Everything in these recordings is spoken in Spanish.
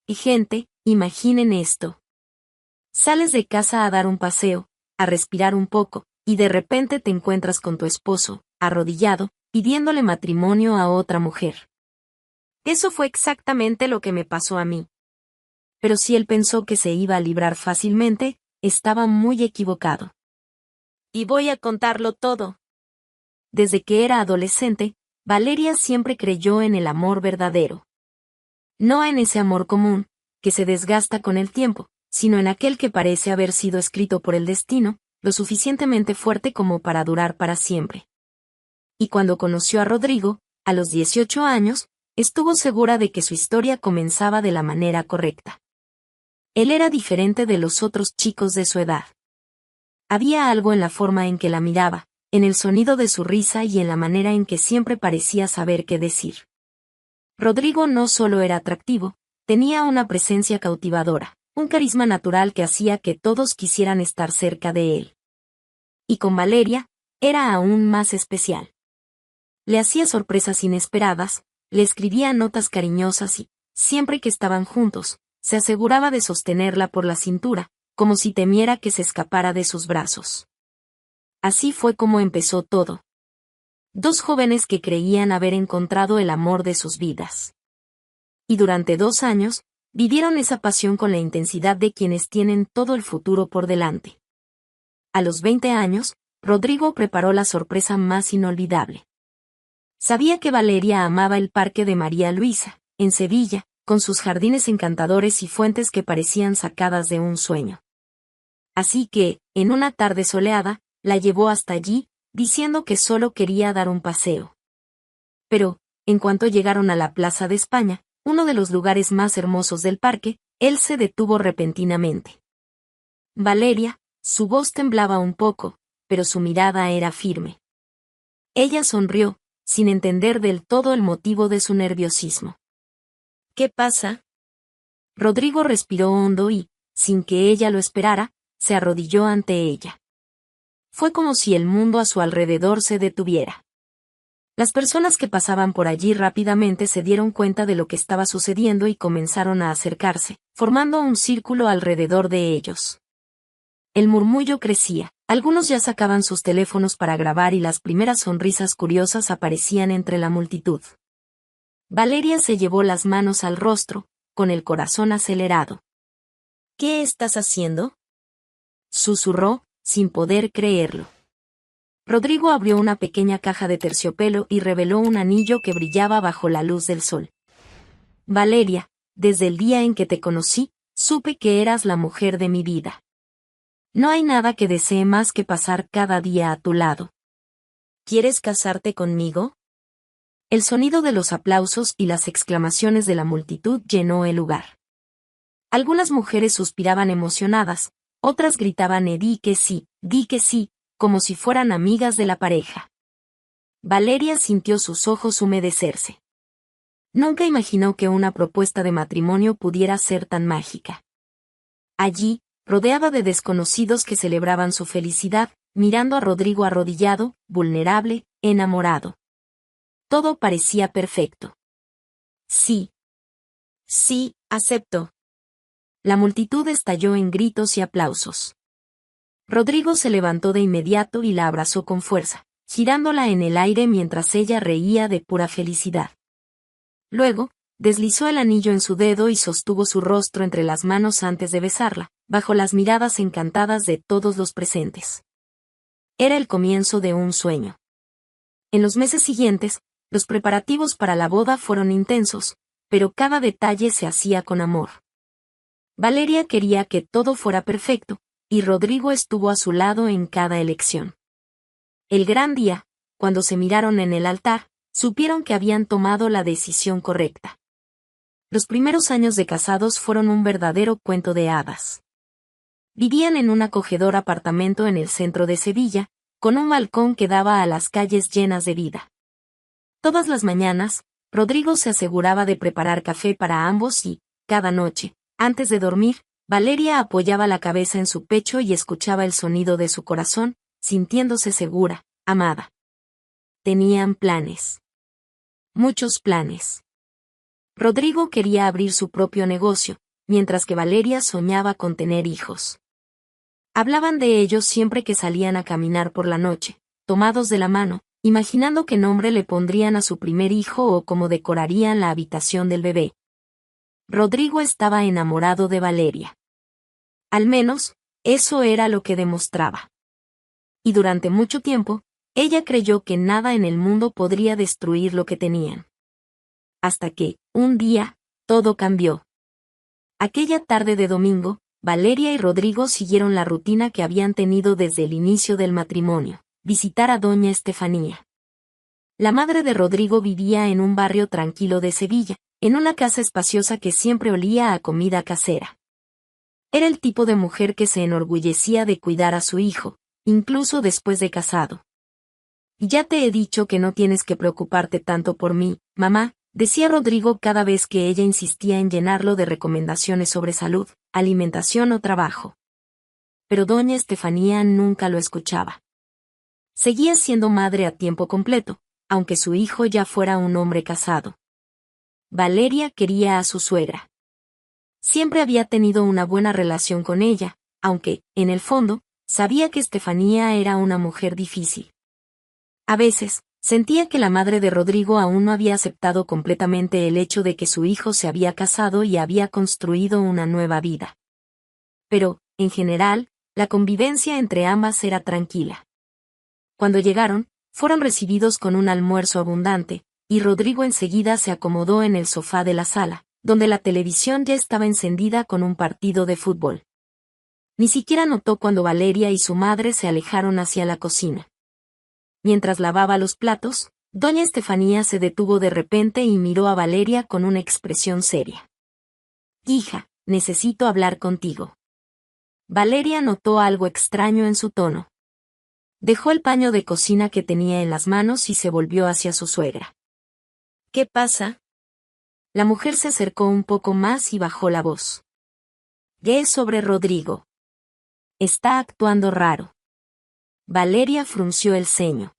Y gente, imaginen esto. Sales de casa a dar un paseo, a respirar un poco, y de repente te encuentras con tu esposo, arrodillado, pidiéndole matrimonio a otra mujer. Eso fue exactamente lo que me pasó a mí. Pero si él pensó que se iba a librar fácilmente, estaba muy equivocado. Y voy a contarlo todo. Desde que era adolescente, Valeria siempre creyó en el amor verdadero. No en ese amor común, que se desgasta con el tiempo, sino en aquel que parece haber sido escrito por el destino, lo suficientemente fuerte como para durar para siempre. Y cuando conoció a Rodrigo, a los 18 años, estuvo segura de que su historia comenzaba de la manera correcta. Él era diferente de los otros chicos de su edad. Había algo en la forma en que la miraba, en el sonido de su risa y en la manera en que siempre parecía saber qué decir. Rodrigo no solo era atractivo, tenía una presencia cautivadora, un carisma natural que hacía que todos quisieran estar cerca de él. Y con Valeria, era aún más especial. Le hacía sorpresas inesperadas, le escribía notas cariñosas y, siempre que estaban juntos, se aseguraba de sostenerla por la cintura, como si temiera que se escapara de sus brazos. Así fue como empezó todo. Dos jóvenes que creían haber encontrado el amor de sus vidas. Y durante 2 años, vivieron esa pasión con la intensidad de quienes tienen todo el futuro por delante. A los 20 años, Rodrigo preparó la sorpresa más inolvidable. Sabía que Valeria amaba el Parque de María Luisa, en Sevilla, con sus jardines encantadores y fuentes que parecían sacadas de un sueño. Así que, en una tarde soleada, la llevó hasta allí, diciendo que solo quería dar un paseo. Pero, en cuanto llegaron a la Plaza de España, uno de los lugares más hermosos del parque, él se detuvo repentinamente. Valeria, su voz temblaba un poco, pero su mirada era firme. Ella sonrió, sin entender del todo el motivo de su nerviosismo. ¿Qué pasa? Rodrigo respiró hondo y, sin que ella lo esperara, se arrodilló ante ella. Fue como si el mundo a su alrededor se detuviera. Las personas que pasaban por allí rápidamente se dieron cuenta de lo que estaba sucediendo y comenzaron a acercarse, formando un círculo alrededor de ellos. El murmullo crecía, algunos ya sacaban sus teléfonos para grabar y las primeras sonrisas curiosas aparecían entre la multitud. Valeria se llevó las manos al rostro, con el corazón acelerado. ¿Qué estás haciendo? Susurró, sin poder creerlo. Rodrigo abrió una pequeña caja de terciopelo y reveló un anillo que brillaba bajo la luz del sol. Valeria, desde el día en que te conocí, supe que eras la mujer de mi vida. No hay nada que desee más que pasar cada día a tu lado. ¿Quieres casarte conmigo? El sonido de los aplausos y las exclamaciones de la multitud llenó el lugar. Algunas mujeres suspiraban emocionadas, otras gritaban di que sí, como si fueran amigas de la pareja. Valeria sintió sus ojos humedecerse. Nunca imaginó que una propuesta de matrimonio pudiera ser tan mágica. Allí, rodeada de desconocidos que celebraban su felicidad, mirando a Rodrigo arrodillado, vulnerable, enamorado. Todo parecía perfecto. Sí. Sí, acepto. La multitud estalló en gritos y aplausos. Rodrigo se levantó de inmediato y la abrazó con fuerza, girándola en el aire mientras ella reía de pura felicidad. Luego, deslizó el anillo en su dedo y sostuvo su rostro entre las manos antes de besarla, bajo las miradas encantadas de todos los presentes. Era el comienzo de un sueño. En los meses siguientes, los preparativos para la boda fueron intensos, pero cada detalle se hacía con amor. Valeria quería que todo fuera perfecto, y Rodrigo estuvo a su lado en cada elección. El gran día, cuando se miraron en el altar, supieron que habían tomado la decisión correcta. Los primeros años de casados fueron un verdadero cuento de hadas. Vivían en un acogedor apartamento en el centro de Sevilla, con un balcón que daba a las calles llenas de vida. Todas las mañanas, Rodrigo se aseguraba de preparar café para ambos y, cada noche, antes de dormir, Valeria apoyaba la cabeza en su pecho y escuchaba el sonido de su corazón, sintiéndose segura, amada. Tenían planes. Muchos planes. Rodrigo quería abrir su propio negocio, mientras que Valeria soñaba con tener hijos. Hablaban de ellos siempre que salían a caminar por la noche, tomados de la mano, imaginando qué nombre le pondrían a su primer hijo o cómo decorarían la habitación del bebé. Rodrigo estaba enamorado de Valeria. Al menos, eso era lo que demostraba. Y durante mucho tiempo, ella creyó que nada en el mundo podría destruir lo que tenían. Hasta que, un día, todo cambió. Aquella tarde de domingo, Valeria y Rodrigo siguieron la rutina que habían tenido desde el inicio del matrimonio, visitar a doña Estefanía. La madre de Rodrigo vivía en un barrio tranquilo de Sevilla, en una casa espaciosa que siempre olía a comida casera. Era el tipo de mujer que se enorgullecía de cuidar a su hijo, incluso después de casado. Ya te he dicho que no tienes que preocuparte tanto por mí, mamá, decía Rodrigo cada vez que ella insistía en llenarlo de recomendaciones sobre salud, alimentación o trabajo. Pero doña Estefanía nunca lo escuchaba. Seguía siendo madre a tiempo completo, aunque su hijo ya fuera un hombre casado. Valeria quería a su suegra. Siempre había tenido una buena relación con ella, aunque, en el fondo, sabía que Estefanía era una mujer difícil. A veces, sentía que la madre de Rodrigo aún no había aceptado completamente el hecho de que su hijo se había casado y había construido una nueva vida. Pero, en general, la convivencia entre ambas era tranquila. Cuando llegaron, fueron recibidos con un almuerzo abundante, y Rodrigo enseguida se acomodó en el sofá de la sala, donde la televisión ya estaba encendida con un partido de fútbol. Ni siquiera notó cuando Valeria y su madre se alejaron hacia la cocina. Mientras lavaba los platos, doña Estefanía se detuvo de repente y miró a Valeria con una expresión seria. «Hija, necesito hablar contigo». Valeria notó algo extraño en su tono. Dejó el paño de cocina que tenía en las manos y se volvió hacia su suegra. «¿Qué pasa?» La mujer se acercó un poco más y bajó la voz. «¿Qué es sobre Rodrigo? Está actuando raro». Valeria frunció el ceño.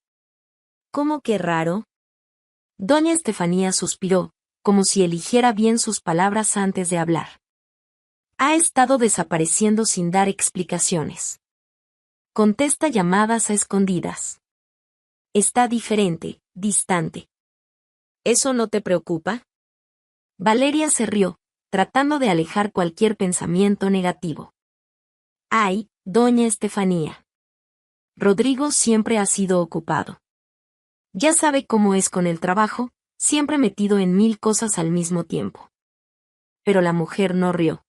«¿Cómo que raro?» Doña Estefanía suspiró, como si eligiera bien sus palabras antes de hablar. «Ha estado desapareciendo sin dar explicaciones. Contesta llamadas a escondidas. Está diferente, distante. ¿Eso no te preocupa?» Valeria se rió, tratando de alejar cualquier pensamiento negativo. «Ay, doña Estefanía. Rodrigo siempre ha sido ocupado. Ya sabe cómo es con el trabajo, siempre metido en 1000 cosas al mismo tiempo». Pero la mujer no rió.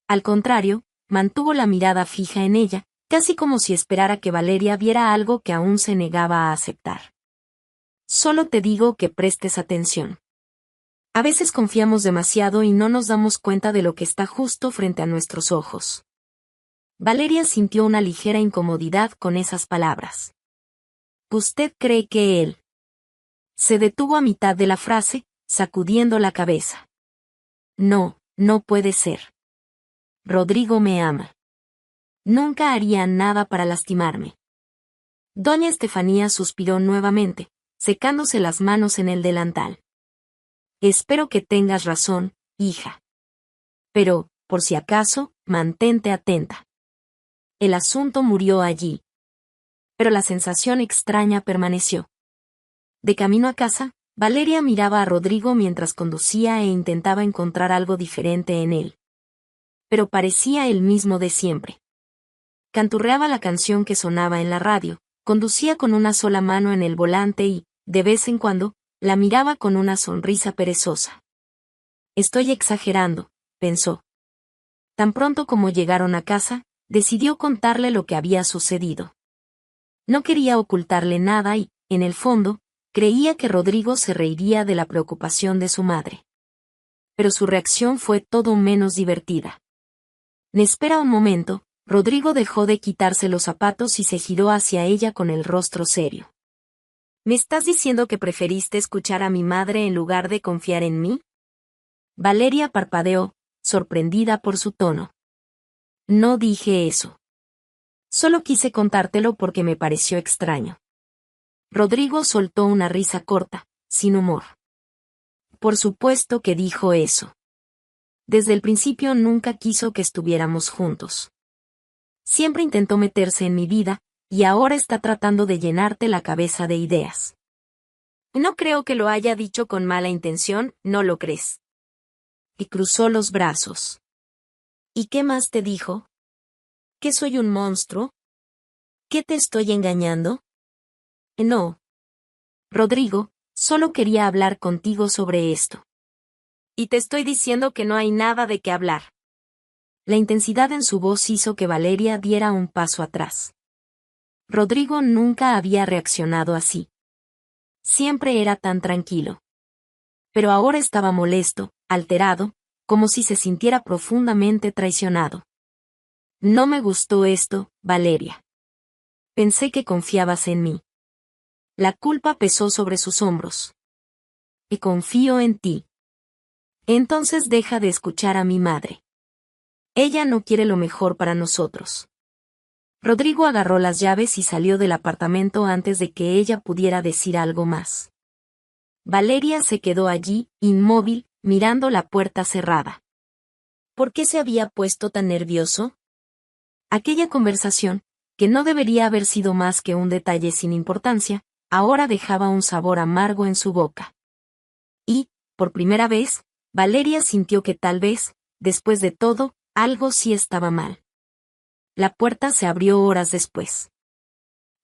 Al contrario, mantuvo la mirada fija en ella, casi como si esperara que Valeria viera algo que aún se negaba a aceptar. «Solo te digo que prestes atención. A veces confiamos demasiado y no nos damos cuenta de lo que está justo frente a nuestros ojos». Valeria sintió una ligera incomodidad con esas palabras. «¿Usted cree que él?» Se detuvo a mitad de la frase, sacudiendo la cabeza. «No, no puede ser. Rodrigo me ama. Nunca haría nada para lastimarme». Doña Estefanía suspiró nuevamente, secándose las manos en el delantal. «Espero que tengas razón, hija. Pero, por si acaso, mantente atenta». El asunto murió allí. Pero la sensación extraña permaneció. De camino a casa, Valeria miraba a Rodrigo mientras conducía e intentaba encontrar algo diferente en él. Pero parecía el mismo de siempre. Canturreaba la canción que sonaba en la radio, conducía con una sola mano en el volante y, de vez en cuando, la miraba con una sonrisa perezosa. «Estoy exagerando», pensó. Tan pronto como llegaron a casa, decidió contarle lo que había sucedido. No quería ocultarle nada y, en el fondo, creía que Rodrigo se reiría de la preocupación de su madre. Pero su reacción fue todo menos divertida. «Espera un momento», Rodrigo dejó de quitarse los zapatos y se giró hacia ella con el rostro serio. «¿Me estás diciendo que preferiste escuchar a mi madre en lugar de confiar en mí?» Valeria parpadeó, sorprendida por su tono. «No dije eso. Solo quise contártelo porque me pareció extraño». Rodrigo soltó una risa corta, sin humor. Por supuesto que dijo eso. Desde el principio nunca quiso que estuviéramos juntos. Siempre intentó meterse en mi vida, y ahora está tratando de llenarte la cabeza de ideas. No creo que lo haya dicho con mala intención, ¿no lo crees? Y cruzó los brazos. ¿Y qué más te dijo? ¿Que soy un monstruo? ¿Que te estoy engañando? No. Rodrigo, solo quería hablar contigo sobre esto. Y te estoy diciendo que no hay nada de qué hablar. La intensidad en su voz hizo que Valeria diera un paso atrás. Rodrigo nunca había reaccionado así. Siempre era tan tranquilo. Pero ahora estaba molesto, alterado, como si se sintiera profundamente traicionado. No me gustó esto, Valeria. Pensé que confiabas en mí. La culpa pesó sobre sus hombros. Y confío en ti. Entonces deja de escuchar a mi madre. Ella no quiere lo mejor para nosotros. Rodrigo agarró las llaves y salió del apartamento antes de que ella pudiera decir algo más. Valeria se quedó allí, inmóvil, mirando la puerta cerrada. ¿Por qué se había puesto tan nervioso? Aquella conversación, que no debería haber sido más que un detalle sin importancia, ahora dejaba un sabor amargo en su boca. Y, por primera vez, Valeria sintió que tal vez, después de todo, algo sí estaba mal. La puerta se abrió horas después.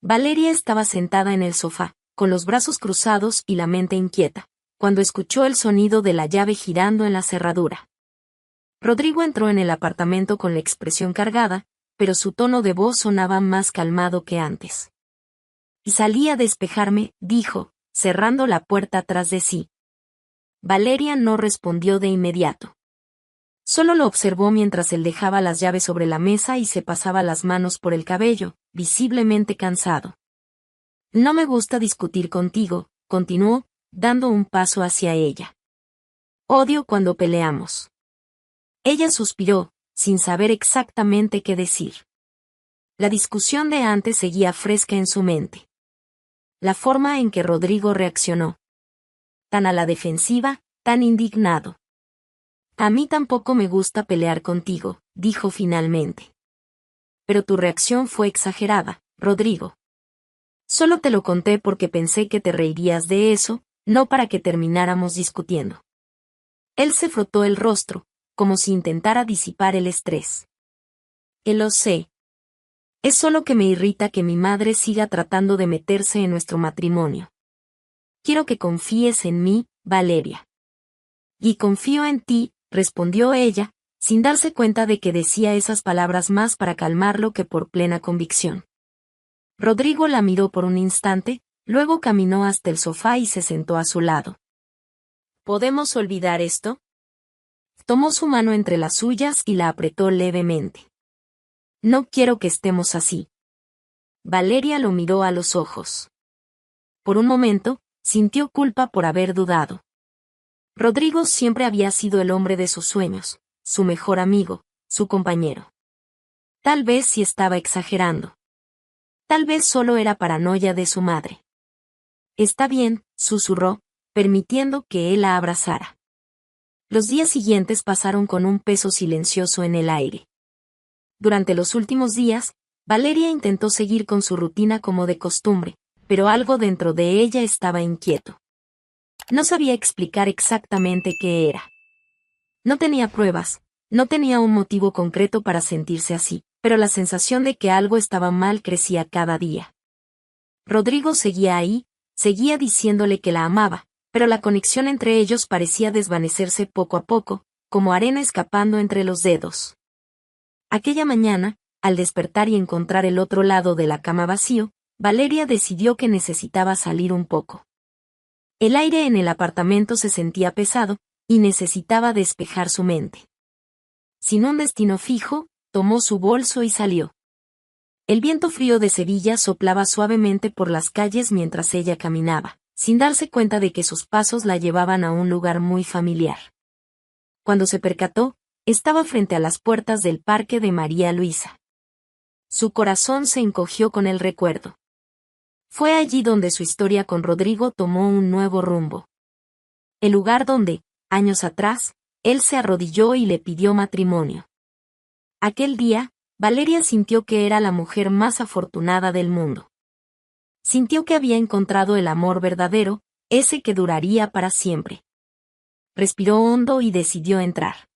Valeria estaba sentada en el sofá, con los brazos cruzados y la mente inquieta, cuando escuchó el sonido de la llave girando en la cerradura. Rodrigo entró en el apartamento con la expresión cargada, pero su tono de voz sonaba más calmado que antes. Y salí a despejarme, dijo, cerrando la puerta tras de sí. Valeria no respondió de inmediato. Solo lo observó mientras él dejaba las llaves sobre la mesa y se pasaba las manos por el cabello, visiblemente cansado. No me gusta discutir contigo, continuó, dando un paso hacia ella. Odio cuando peleamos. Ella suspiró, sin saber exactamente qué decir. La discusión de antes seguía fresca en su mente. La forma en que Rodrigo reaccionó. Tan a la defensiva, tan indignado. A mí tampoco me gusta pelear contigo, dijo finalmente. Pero tu reacción fue exagerada, Rodrigo. Solo te lo conté porque pensé que te reirías de eso, no para que termináramos discutiendo. Él se frotó el rostro, como si intentara disipar el estrés. Lo sé. Es solo que me irrita que mi madre siga tratando de meterse en nuestro matrimonio. Quiero que confíes en mí, Valeria. Y confío en ti, respondió ella, sin darse cuenta de que decía esas palabras más para calmarlo que por plena convicción. Rodrigo la miró por un instante, luego caminó hasta el sofá y se sentó a su lado. ¿Podemos olvidar esto? Tomó su mano entre las suyas y la apretó levemente. No quiero que estemos así. Valeria lo miró a los ojos. Por un momento, sintió culpa por haber dudado. Rodrigo siempre había sido el hombre de sus sueños, su mejor amigo, su compañero. Tal vez sí estaba exagerando. Tal vez solo era paranoia de su madre. Está bien, susurró, permitiendo que él la abrazara. Los días siguientes pasaron con un peso silencioso en el aire. Durante los últimos días, Valeria intentó seguir con su rutina como de costumbre, pero algo dentro de ella estaba inquieto. No sabía explicar exactamente qué era. No tenía pruebas, no tenía un motivo concreto para sentirse así, pero la sensación de que algo estaba mal crecía cada día. Rodrigo seguía ahí, seguía diciéndole que la amaba, pero la conexión entre ellos parecía desvanecerse poco a poco, como arena escapando entre los dedos. Aquella mañana, al despertar y encontrar el otro lado de la cama vacío, Valeria decidió que necesitaba salir un poco. El aire en el apartamento se sentía pesado, y necesitaba despejar su mente. Sin un destino fijo, tomó su bolso y salió. El viento frío de Sevilla soplaba suavemente por las calles mientras ella caminaba, sin darse cuenta de que sus pasos la llevaban a un lugar muy familiar. Cuando se percató, estaba frente a las puertas del parque de María Luisa. Su corazón se encogió con el recuerdo. Fue allí donde su historia con Rodrigo tomó un nuevo rumbo. el lugar donde, años atrás, él se arrodilló y le pidió matrimonio. Aquel día, Valeria sintió que era la mujer más afortunada del mundo. Sintió que había encontrado el amor verdadero, ese que duraría para siempre. Respiró hondo y decidió entrar.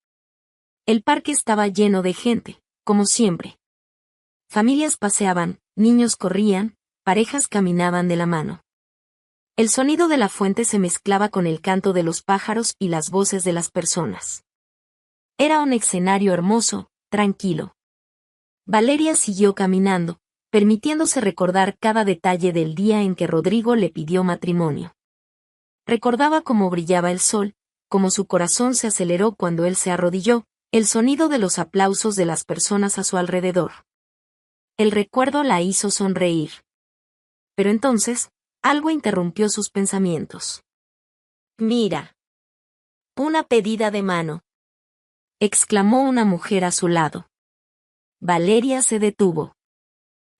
El parque estaba lleno de gente, como siempre. Familias paseaban, niños corrían, parejas caminaban de la mano. El sonido de la fuente se mezclaba con el canto de los pájaros y las voces de las personas. Era un escenario hermoso, tranquilo. Valeria siguió caminando, permitiéndose recordar cada detalle del día en que Rodrigo le pidió matrimonio. Recordaba cómo brillaba el sol, cómo su corazón se aceleró cuando él se arrodilló, el sonido de los aplausos de las personas a su alrededor. El recuerdo la hizo sonreír. Pero entonces, algo interrumpió sus pensamientos. «Mira. Una pedida de mano», exclamó una mujer a su lado. Valeria se detuvo.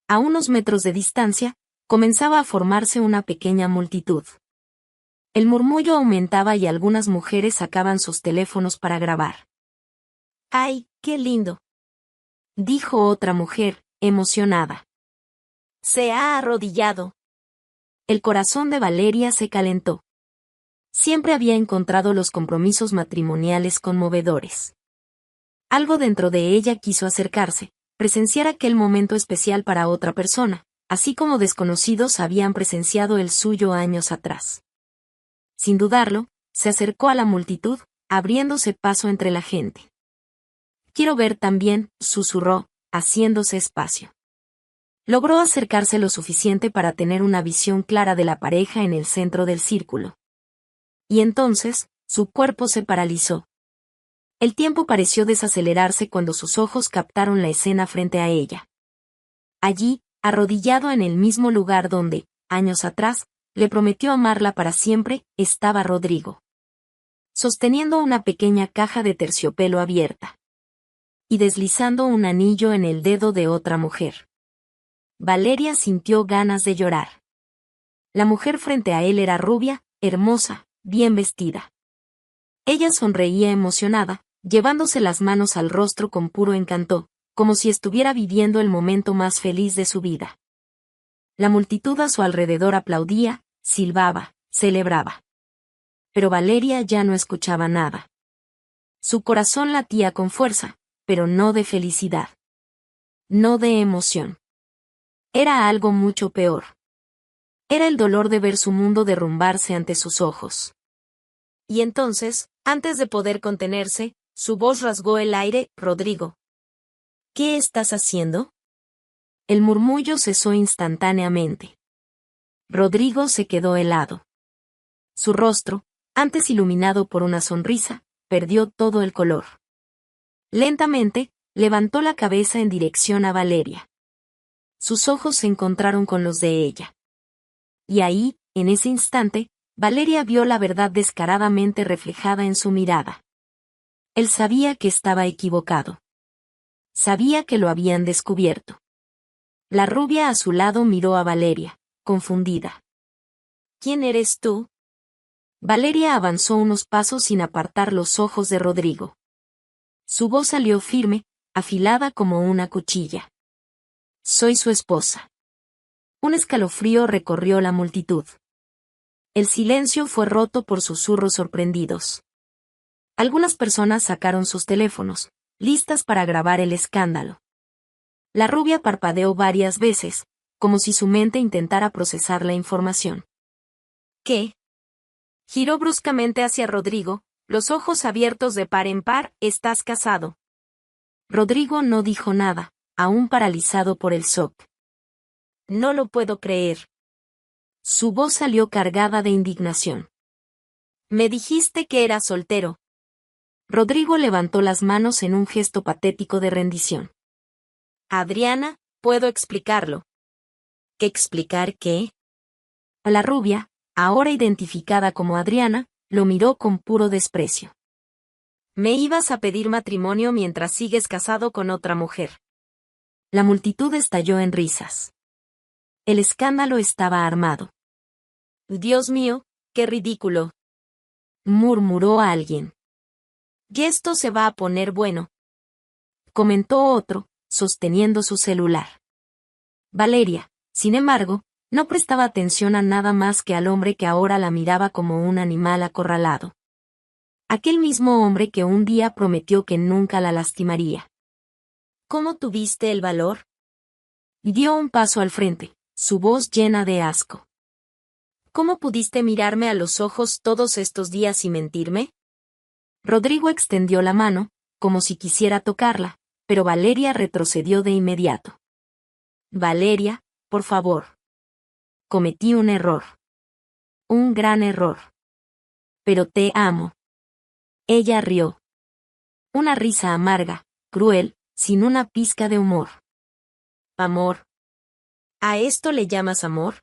A unos metros de distancia, comenzaba a formarse una pequeña multitud. El murmullo aumentaba y algunas mujeres sacaban sus teléfonos para grabar. «¡Ay, qué lindo!», dijo otra mujer, emocionada. «Se ha arrodillado». El corazón de Valeria se calentó. Siempre había encontrado los compromisos matrimoniales conmovedores. Algo dentro de ella quiso acercarse, presenciar aquel momento especial para otra persona, así como desconocidos habían presenciado el suyo años atrás. Sin dudarlo, se acercó a la multitud, abriéndose paso entre la gente. «Quiero ver también», susurró, haciéndose espacio. Logró acercarse lo suficiente para tener una visión clara de la pareja en el centro del círculo. Y entonces, su cuerpo se paralizó. El tiempo pareció desacelerarse cuando sus ojos captaron la escena frente a ella. Allí, arrodillado en el mismo lugar donde, años atrás, le prometió amarla para siempre, estaba Rodrigo. Sosteniendo una pequeña caja de terciopelo abierta. Y deslizando un anillo en el dedo de otra mujer. Valeria sintió ganas de llorar. La mujer frente a él era rubia, hermosa, bien vestida. Ella sonreía emocionada, llevándose las manos al rostro con puro encanto, como si estuviera viviendo el momento más feliz de su vida. La multitud a su alrededor aplaudía, silbaba, celebraba. Pero Valeria ya no escuchaba nada. Su corazón latía con fuerza, pero no de felicidad. No de emoción. Era algo mucho peor. Era el dolor de ver su mundo derrumbarse ante sus ojos. Y entonces, antes de poder contenerse, su voz rasgó el aire. «Rodrigo. ¿Qué estás haciendo?». El murmullo cesó instantáneamente. Rodrigo se quedó helado. Su rostro, antes iluminado por una sonrisa, perdió todo el color. Lentamente, levantó la cabeza en dirección a Valeria. Sus ojos se encontraron con los de ella. Y ahí, en ese instante, Valeria vio la verdad descaradamente reflejada en su mirada. Él sabía que estaba equivocado. Sabía que lo habían descubierto. La rubia a su lado miró a Valeria, confundida. «¿Quién eres tú?». Valeria avanzó unos pasos sin apartar los ojos de Rodrigo. Su voz salió firme, afilada como una cuchilla. «Soy su esposa». Un escalofrío recorrió la multitud. El silencio fue roto por susurros sorprendidos. Algunas personas sacaron sus teléfonos, listas para grabar el escándalo. La rubia parpadeó varias veces, como si su mente intentara procesar la información. «¿Qué?». Giró bruscamente hacia Rodrigo, los ojos abiertos de par en par. «¿Estás casado?». Rodrigo no dijo nada, aún paralizado por el shock. «No lo puedo creer». Su voz salió cargada de indignación. «Me dijiste que eras soltero». Rodrigo levantó las manos en un gesto patético de rendición. «Adriana, puedo explicarlo». «¿Qué explicar qué?». La rubia, ahora identificada como Adriana, lo miró con puro desprecio. «Me ibas a pedir matrimonio mientras sigues casado con otra mujer». La multitud estalló en risas. El escándalo estaba armado. «Dios mío, qué ridículo». murmuró alguien. Y esto se va a poner bueno, comentó otro, sosteniendo su celular. Valeria, sin embargo, no prestaba atención a nada más que al hombre que ahora la miraba como un animal acorralado. Aquel mismo hombre que un día prometió que nunca la lastimaría. ¿Cómo tuviste el valor? Dio un paso al frente, su voz llena de asco. ¿Cómo pudiste mirarme a los ojos todos estos días y mentirme? Rodrigo extendió la mano, como si quisiera tocarla, pero Valeria retrocedió de inmediato. Valeria, por favor. Cometí un error. Un gran error. Pero te amo. Ella rió. Una risa amarga, cruel, sin una pizca de humor. Amor. ¿A esto le llamas amor?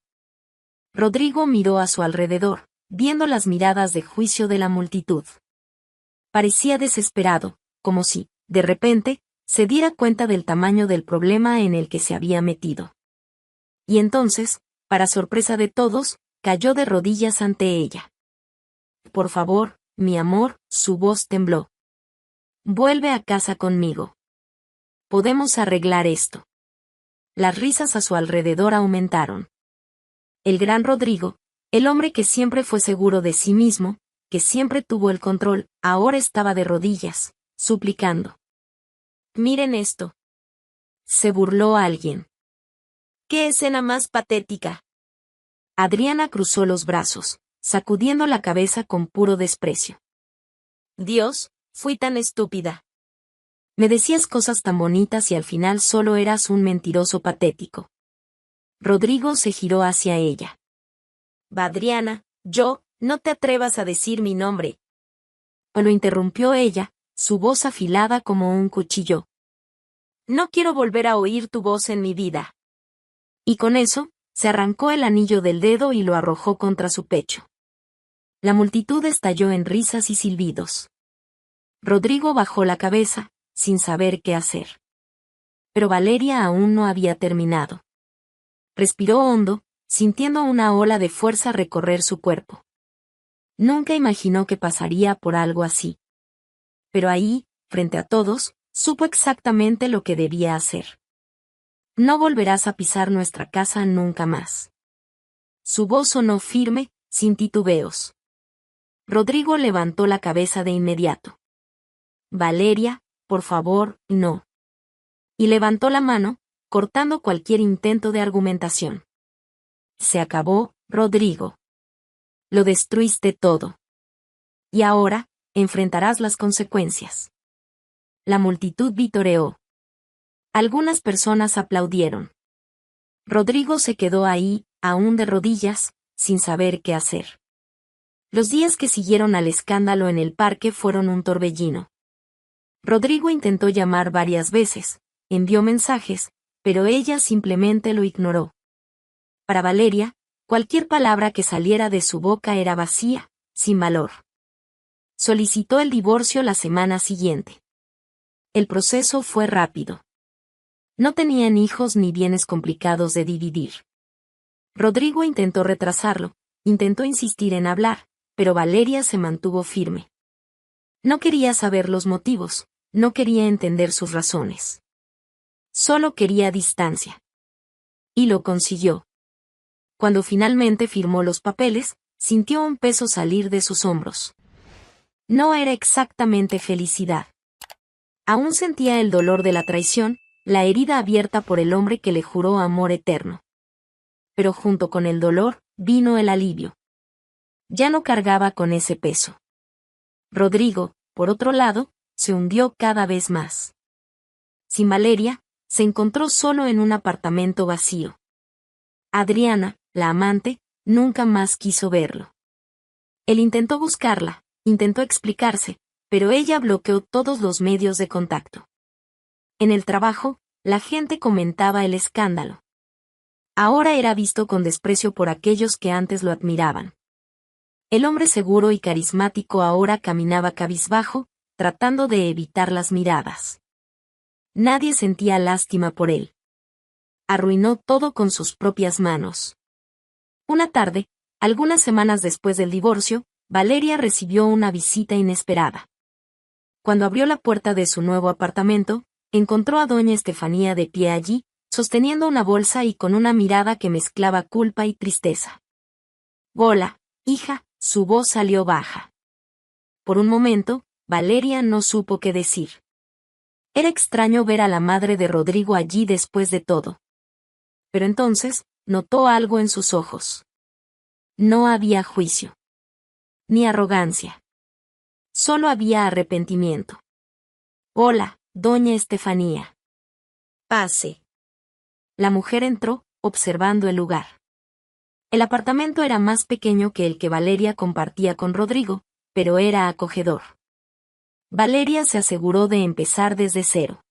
Rodrigo miró a su alrededor, viendo las miradas de juicio de la multitud. Parecía desesperado, como si, de repente, se diera cuenta del tamaño del problema en el que se había metido. Y entonces, para sorpresa de todos, cayó de rodillas ante ella. Por favor, mi amor, su voz tembló. Vuelve a casa conmigo. Podemos arreglar esto. Las risas a su alrededor aumentaron. El gran Rodrigo, el hombre que siempre fue seguro de sí mismo, que siempre tuvo el control, ahora estaba de rodillas, suplicando. Miren esto. Se burló alguien. ¿Qué escena más patética? Adriana cruzó los brazos, sacudiendo la cabeza con puro desprecio. Dios, fui tan estúpida. Me decías cosas tan bonitas y al final solo eras un mentiroso patético. Rodrigo se giró hacia ella. Adriana, no te atrevas a decir mi nombre. Lo interrumpió ella, su voz afilada como un cuchillo. No quiero volver a oír tu voz en mi vida. Y con eso, se arrancó el anillo del dedo y lo arrojó contra su pecho. La multitud estalló en risas y silbidos. Rodrigo bajó la cabeza, sin saber qué hacer. Pero Valeria aún no había terminado. Respiró hondo, sintiendo una ola de fuerza recorrer su cuerpo. Nunca imaginó que pasaría por algo así. Pero ahí, frente a todos, supo exactamente lo que debía hacer. No volverás a pisar nuestra casa nunca más. Su voz sonó firme, sin titubeos. Rodrigo levantó la cabeza de inmediato. Valeria, por favor, no. Y levantó la mano, cortando cualquier intento de argumentación. Se acabó, Rodrigo. Lo destruiste todo. Y ahora, enfrentarás las consecuencias. La multitud vitoreó. Algunas personas aplaudieron. Rodrigo se quedó ahí, aún de rodillas, sin saber qué hacer. Los días que siguieron al escándalo en el parque fueron un torbellino. Rodrigo intentó llamar varias veces, envió mensajes, pero ella simplemente lo ignoró. Para Valeria, cualquier palabra que saliera de su boca era vacía, sin valor. Solicitó el divorcio la semana siguiente. El proceso fue rápido. No tenían hijos ni bienes complicados de dividir. Rodrigo intentó retrasarlo, intentó insistir en hablar, pero Valeria se mantuvo firme. No quería saber los motivos, no quería entender sus razones. Solo quería distancia. Y lo consiguió. Cuando finalmente firmó los papeles, sintió un peso salir de sus hombros. No era exactamente felicidad. Aún sentía el dolor de la traición, la herida abierta por el hombre que le juró amor eterno. Pero junto con el dolor, vino el alivio. Ya no cargaba con ese peso. Rodrigo, por otro lado, se hundió cada vez más. Sin Valeria, se encontró solo en un apartamento vacío. Adriana, la amante, nunca más quiso verlo. Él intentó buscarla, intentó explicarse, pero ella bloqueó todos los medios de contacto. En el trabajo, la gente comentaba el escándalo. Ahora era visto con desprecio por aquellos que antes lo admiraban. El hombre seguro y carismático ahora caminaba cabizbajo, tratando de evitar las miradas. Nadie sentía lástima por él. Arruinó todo con sus propias manos. Una tarde, algunas semanas después del divorcio, Valeria recibió una visita inesperada. Cuando abrió la puerta de su nuevo apartamento, encontró a doña Estefanía de pie allí, sosteniendo una bolsa y con una mirada que mezclaba culpa y tristeza. «Hola, hija», su voz salió baja. Por un momento, Valeria no supo qué decir. Era extraño ver a la madre de Rodrigo allí después de todo. Pero entonces, notó algo en sus ojos. No había juicio. Ni arrogancia. Solo había arrepentimiento. «Hola, doña Estefanía». «Pase». La mujer entró, observando el lugar. El apartamento era más pequeño que el que Valeria compartía con Rodrigo, pero era acogedor. Valeria se aseguró de empezar desde cero.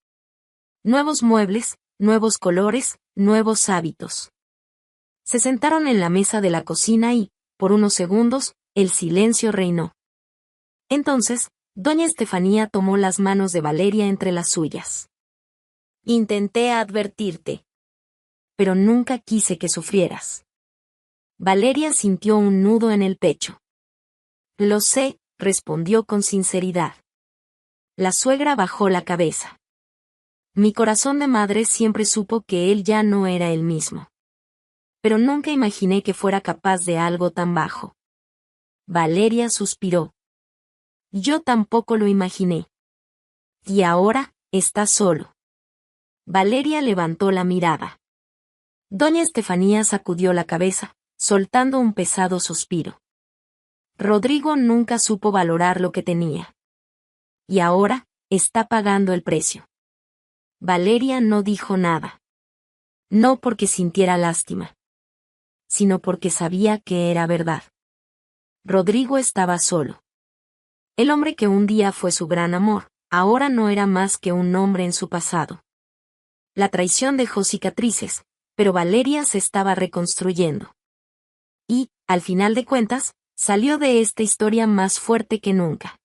Nuevos muebles, nuevos colores, nuevos hábitos. Se sentaron en la mesa de la cocina y, por unos segundos, el silencio reinó. Entonces, doña Estefanía tomó las manos de Valeria entre las suyas. «Intenté advertirte. Pero nunca quise que sufrieras». Valeria sintió un nudo en el pecho. «Lo sé», respondió con sinceridad. La suegra bajó la cabeza. «Mi corazón de madre siempre supo que él ya no era el mismo. Pero nunca imaginé que fuera capaz de algo tan bajo». Valeria suspiró. «Yo tampoco lo imaginé». «Y ahora, está solo». Valeria levantó la mirada. Doña Estefanía sacudió la cabeza, soltando un pesado suspiro. Rodrigo nunca supo valorar lo que tenía. Y ahora, está pagando el precio. Valeria no dijo nada. No porque sintiera lástima, sino porque sabía que era verdad. Rodrigo estaba solo. El hombre que un día fue su gran amor, ahora no era más que un hombre en su pasado. La traición dejó cicatrices, pero Valeria se estaba reconstruyendo. Y, al final de cuentas, salió de esta historia más fuerte que nunca.